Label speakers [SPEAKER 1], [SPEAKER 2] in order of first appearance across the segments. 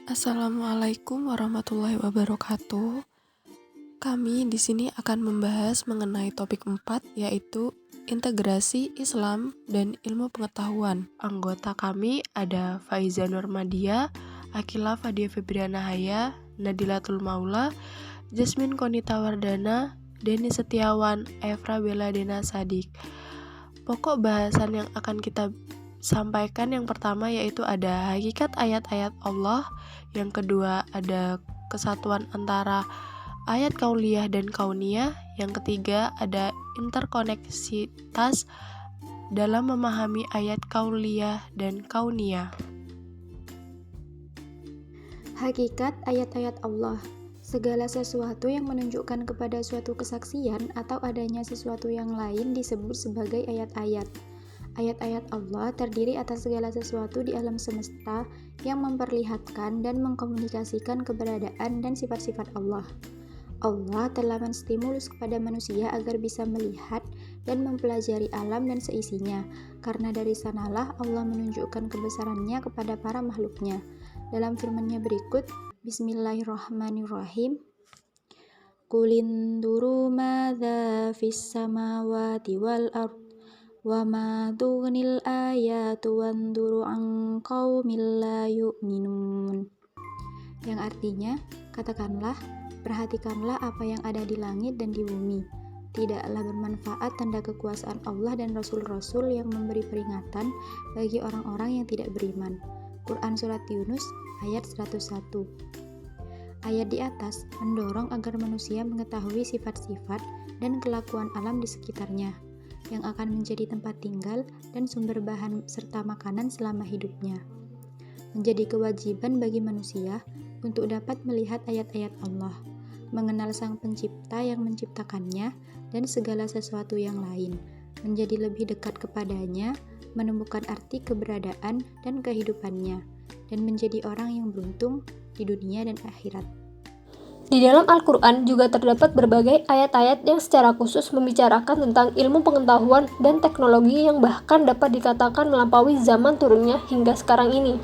[SPEAKER 1] Assalamualaikum warahmatullahi wabarakatuh. Kami di sini akan membahas mengenai topik 4, yaitu integrasi Islam dan ilmu pengetahuan. Anggota kami ada Faiza Nurmadia, Akila Fadia Febriana Haya, Nadilatul Maula, Jasmine Konita Wardana, Denny Setiawan, Efra Bella Dena Sadik. Pokok bahasan yang akan kita sampaikan yang pertama yaitu ada hakikat ayat-ayat Allah, yang kedua ada kesatuan antara ayat kauliyah dan kauniyah, yang ketiga ada interkoneksitas dalam memahami ayat kauliyah dan kauniyah.
[SPEAKER 2] Hakikat ayat-ayat Allah. Segala sesuatu yang menunjukkan kepada suatu kesaksian atau adanya sesuatu yang lain disebut sebagai ayat-ayat. Ayat-ayat Allah terdiri atas segala sesuatu di alam semesta yang memperlihatkan dan mengkomunikasikan keberadaan dan sifat-sifat Allah. Allah telah menstimulus kepada manusia agar bisa melihat dan mempelajari alam dan seisinya, karena dari sanalah Allah menunjukkan kebesarannya kepada para makhluknya. Dalam firman-Nya berikut, Bismillahirrahmanirrahim. Qulinduru madza fis samawati wal ard wa ma tughnil ayatu wanduru an qaumil la yu'minun. Yang artinya, katakanlah, perhatikanlah apa yang ada di langit dan di bumi. Tidaklah bermanfaat tanda kekuasaan Allah dan Rasul-Rasul yang memberi peringatan bagi orang-orang yang tidak beriman. Quran Surat Yunus ayat 101. Ayat di atas mendorong agar manusia mengetahui sifat-sifat dan kelakuan alam di sekitarnya, yang akan menjadi tempat tinggal dan sumber bahan serta makanan selama hidupnya. Menjadi kewajiban bagi manusia untuk dapat melihat ayat-ayat Allah, mengenal Sang Pencipta yang menciptakannya dan segala sesuatu yang lain, menjadi lebih dekat kepadanya, menemukan arti keberadaan dan kehidupannya, dan menjadi orang yang beruntung di dunia dan akhirat.
[SPEAKER 3] Di dalam Al-Quran juga terdapat berbagai ayat-ayat yang secara khusus membicarakan tentang ilmu pengetahuan dan teknologi yang bahkan dapat dikatakan melampaui zaman turunnya hingga sekarang ini.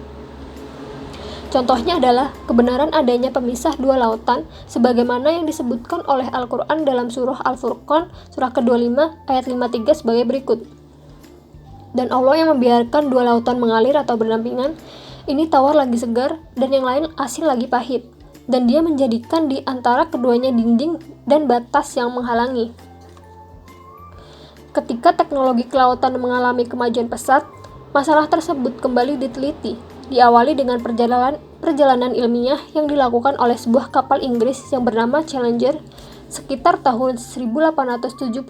[SPEAKER 3] Contohnya adalah kebenaran adanya pemisah dua lautan sebagaimana yang disebutkan oleh Al-Quran dalam surah Al-Furqan surah ke-25 ayat 53 sebagai berikut. Dan Allah yang membiarkan dua lautan mengalir atau berdampingan, ini tawar lagi segar dan yang lain asin lagi pahit, dan Dia menjadikan di antara keduanya dinding dan batas yang menghalangi. Ketika teknologi kelautan mengalami kemajuan pesat, masalah tersebut kembali diteliti, diawali dengan perjalanan ilmiah yang dilakukan oleh sebuah kapal Inggris yang bernama Challenger sekitar tahun 1872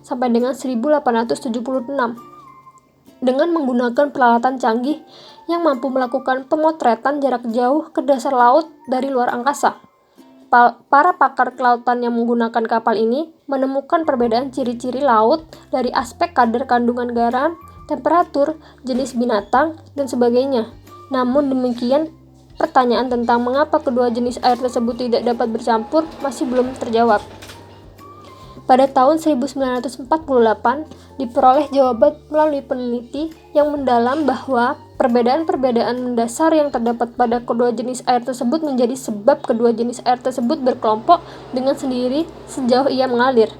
[SPEAKER 3] sampai dengan 1876. Dengan menggunakan peralatan canggih yang mampu melakukan pemotretan jarak jauh ke dasar laut dari luar angkasa. Para pakar kelautan yang menggunakan kapal ini menemukan perbedaan ciri-ciri laut dari aspek kadar kandungan garam, temperatur, jenis binatang, dan sebagainya. Namun demikian, pertanyaan tentang mengapa kedua jenis air tersebut tidak dapat bercampur masih belum terjawab. Pada tahun 1948, diperoleh jawaban melalui peneliti yang mendalam bahwa perbedaan-perbedaan mendasar yang terdapat pada kedua jenis air tersebut menjadi sebab kedua jenis air tersebut berkelompok dengan sendiri sejauh ia mengalir.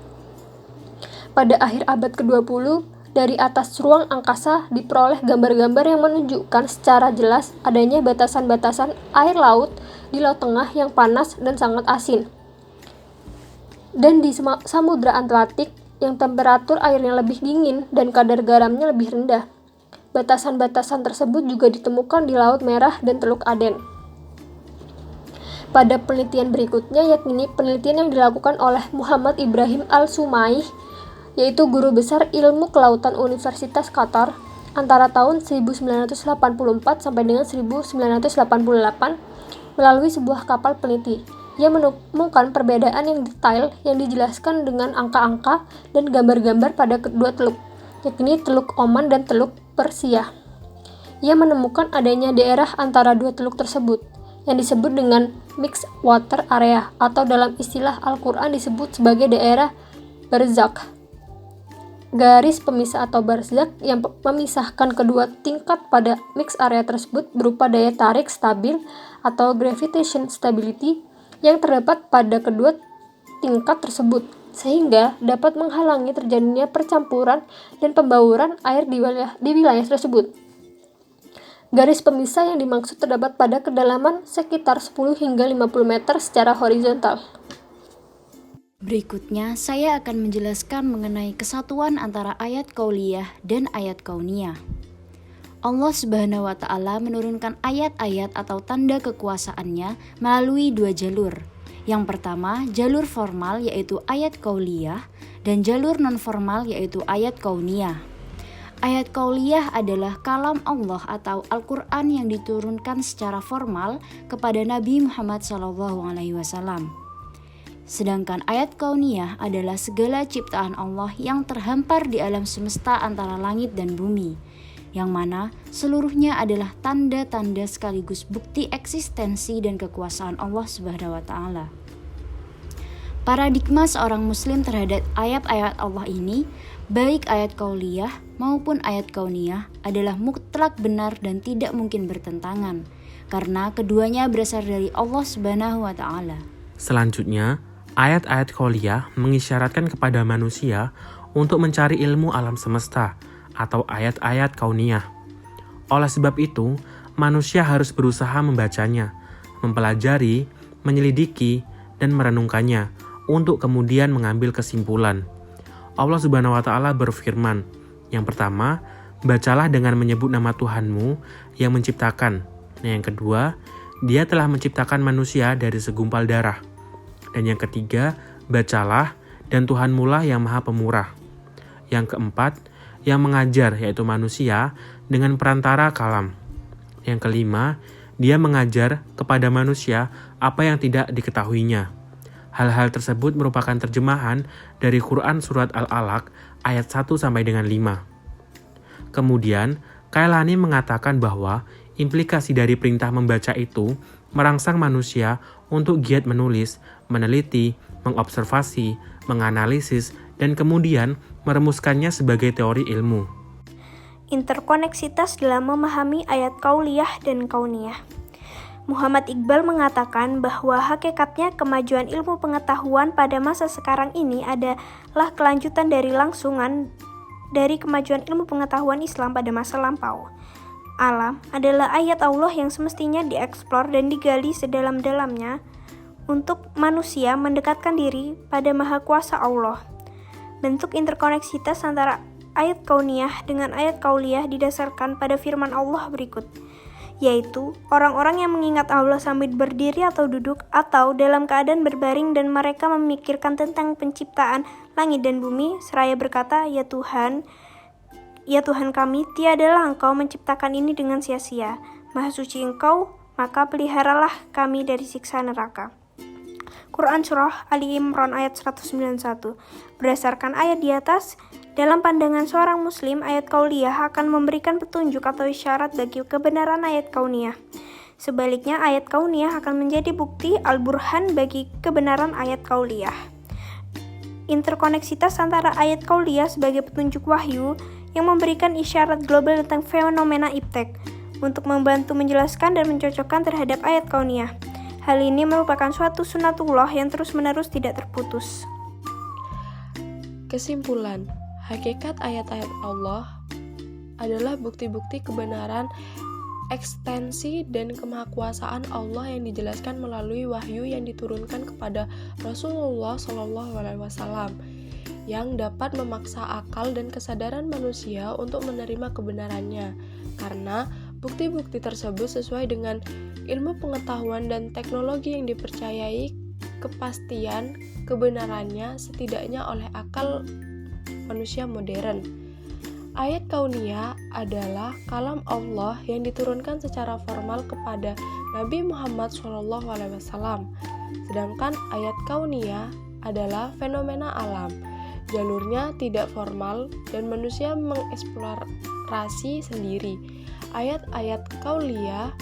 [SPEAKER 3] Pada akhir abad ke-20, dari atas ruang angkasa diperoleh gambar-gambar yang menunjukkan secara jelas adanya batasan-batasan air laut di Laut Tengah yang panas dan sangat asin, dan di Samudra Atlantik yang temperatur airnya lebih dingin dan kadar garamnya lebih rendah. Batasan-batasan tersebut juga ditemukan di Laut Merah dan Teluk Aden. Pada penelitian berikutnya, yakni penelitian yang dilakukan oleh Muhammad Ibrahim Al-Sumaih, yaitu guru besar ilmu kelautan Universitas Qatar, antara tahun 1984 sampai dengan 1988, melalui sebuah kapal peneliti. Ia menemukan perbedaan yang detail yang dijelaskan dengan angka-angka dan gambar-gambar pada kedua teluk, yakni Teluk Oman dan Teluk Persia. Ia menemukan adanya daerah antara dua teluk tersebut, yang disebut dengan Mixed Water Area, atau dalam istilah Al-Quran disebut sebagai daerah Barzakh. Garis pemisah atau barzakh yang memisahkan kedua tingkat pada mixed area tersebut berupa daya tarik stabil atau gravitation stability yang terdapat pada kedua tingkat tersebut, sehingga dapat menghalangi terjadinya percampuran dan pembauran air di wilayah tersebut. Garis pemisah yang dimaksud terdapat pada kedalaman sekitar 10 hingga 50 meter secara horizontal.
[SPEAKER 2] Berikutnya, saya akan menjelaskan mengenai kesatuan antara ayat qauliyah dan ayat kauniyah. Allah Subhanahu wa Ta'ala menurunkan ayat-ayat atau tanda kekuasaannya melalui dua jalur. Yang pertama, jalur formal yaitu ayat qauliyah dan jalur non-formal yaitu ayat kauniyah. Ayat qauliyah adalah kalam Allah atau Al-Quran yang diturunkan secara formal kepada Nabi Muhammad SAW. Sedangkan ayat kauniyah adalah segala ciptaan Allah yang terhampar di alam semesta antara langit dan bumi, yang mana seluruhnya adalah tanda-tanda sekaligus bukti eksistensi dan kekuasaan Allah Subhanahu wa Ta'ala. Paradigma seorang muslim terhadap ayat-ayat Allah ini, baik ayat qauliyah maupun ayat kauniyah, adalah mutlak benar dan tidak mungkin bertentangan, karena keduanya berasal dari Allah Subhanahu wa Ta'ala.
[SPEAKER 4] Selanjutnya, ayat-ayat qauliyah mengisyaratkan kepada manusia untuk mencari ilmu alam semesta atau ayat-ayat kauniyah. Oleh sebab itu, manusia harus berusaha membacanya, mempelajari, menyelidiki, dan merenungkannya untuk kemudian mengambil kesimpulan. Allah Subhanahu wa Ta'ala berfirman, yang pertama, bacalah dengan menyebut nama Tuhanmu yang menciptakan. Yang kedua, Dia telah menciptakan manusia dari segumpal darah. Dan yang ketiga, bacalah dan Tuhanmu lah yang maha pemurah. Yang keempat, yang mengajar yaitu manusia dengan perantara kalam. Yang kelima, Dia mengajar kepada manusia apa yang tidak diketahuinya. Hal-hal tersebut merupakan terjemahan dari Quran Surat Al-Alaq ayat 1 sampai dengan 5. Kemudian, Kailani mengatakan bahwa implikasi dari perintah membaca itu merangsang manusia untuk giat menulis, meneliti, mengobservasi, menganalisis, dan kemudian merumuskannya sebagai teori ilmu.
[SPEAKER 5] Interkoneksitas dalam memahami ayat qauliyah dan kauniyah. Muhammad Iqbal mengatakan bahwa hakikatnya kemajuan ilmu pengetahuan pada masa sekarang ini adalah kelanjutan dari langsungan dari kemajuan ilmu pengetahuan Islam pada masa lampau. Alam adalah ayat Allah yang semestinya dieksplor dan digali sedalam-dalamnya untuk manusia mendekatkan diri pada Maha Kuasa Allah. Bentuk interkoneksitas antara ayat kauniyah dengan ayat qauliyah didasarkan pada firman Allah berikut, yaitu orang-orang yang mengingat Allah sambil berdiri atau duduk atau dalam keadaan berbaring dan mereka memikirkan tentang penciptaan langit dan bumi seraya berkata, Ya Tuhan kami, tiadalah Engkau menciptakan ini dengan sia-sia. Maha suci Engkau, maka peliharalah kami dari siksa neraka. Quran Surah Ali Imran ayat 191. Berdasarkan ayat di atas, dalam pandangan seorang muslim, ayat qauliyah akan memberikan petunjuk atau isyarat bagi kebenaran ayat kauniyah. Sebaliknya, ayat kauniyah akan menjadi bukti al-burhan bagi kebenaran ayat qauliyah. Interkoneksitas antara ayat qauliyah sebagai petunjuk wahyu yang memberikan isyarat global tentang fenomena iptek untuk membantu menjelaskan dan mencocokkan terhadap ayat kauniyah. Hal ini merupakan suatu sunatullah yang terus-menerus tidak terputus.
[SPEAKER 1] Kesimpulan, hakikat ayat-ayat Allah adalah bukti-bukti kebenaran, ekstensi, dan kemahakuasaan Allah yang dijelaskan melalui wahyu yang diturunkan kepada Rasulullah SAW, yang dapat memaksa akal dan kesadaran manusia untuk menerima kebenarannya, karena bukti-bukti tersebut sesuai dengan ilmu pengetahuan dan teknologi yang dipercayai kepastian kebenarannya setidaknya oleh akal manusia modern. Ayat kauniyah adalah kalam Allah yang diturunkan secara formal kepada Nabi Muhammad SAW. Sedangkan ayat kauniyah adalah fenomena alam. Jalurnya tidak formal dan manusia mengeksplorasi sendiri. Ayat-ayat qauliyah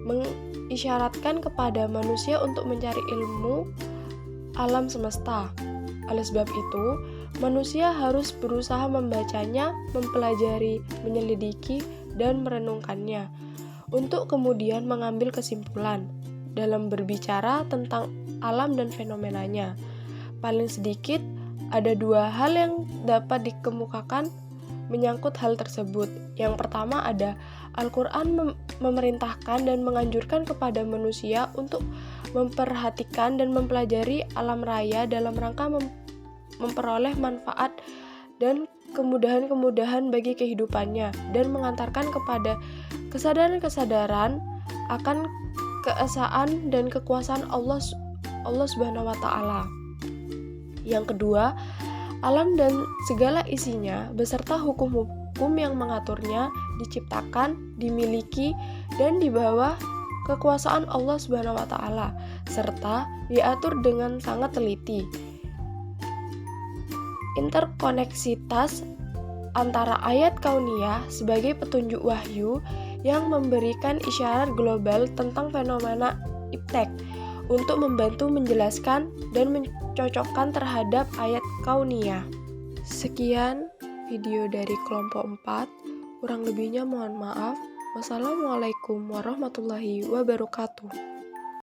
[SPEAKER 1] mengisyaratkan kepada manusia untuk mencari ilmu alam semesta. Oleh sebab itu, Manusia harus berusaha membacanya, mempelajari, menyelidiki, dan merenungkannya, untuk kemudian mengambil kesimpulan dalam berbicara tentang alam dan fenomenanya. Paling sedikit, ada 2 hal yang dapat dikemukakan menyangkut hal tersebut. Yang pertama ada Al-Quran memerintahkan dan menganjurkan kepada manusia untuk memperhatikan dan mempelajari alam raya dalam rangka memperoleh manfaat dan kemudahan-kemudahan bagi kehidupannya, dan mengantarkan kepada kesadaran-kesadaran akan keesaan dan kekuasaan Allah Subhanahu wa Ta'ala. Yang kedua, alam dan segala isinya beserta hukum-hukum yang mengaturnya diciptakan, dimiliki, dan di bawah kekuasaan Allah Subhanahu wa Ta'ala, serta diatur dengan sangat teliti. Interkoneksitas antara ayat kauniyah sebagai petunjuk wahyu yang memberikan isyarat global tentang fenomena iptek untuk membantu menjelaskan dan mencocokkan terhadap ayat kauniyah. Sekian video dari kelompok 4, kurang lebihnya mohon maaf. Wassalamualaikum warahmatullahi wabarakatuh.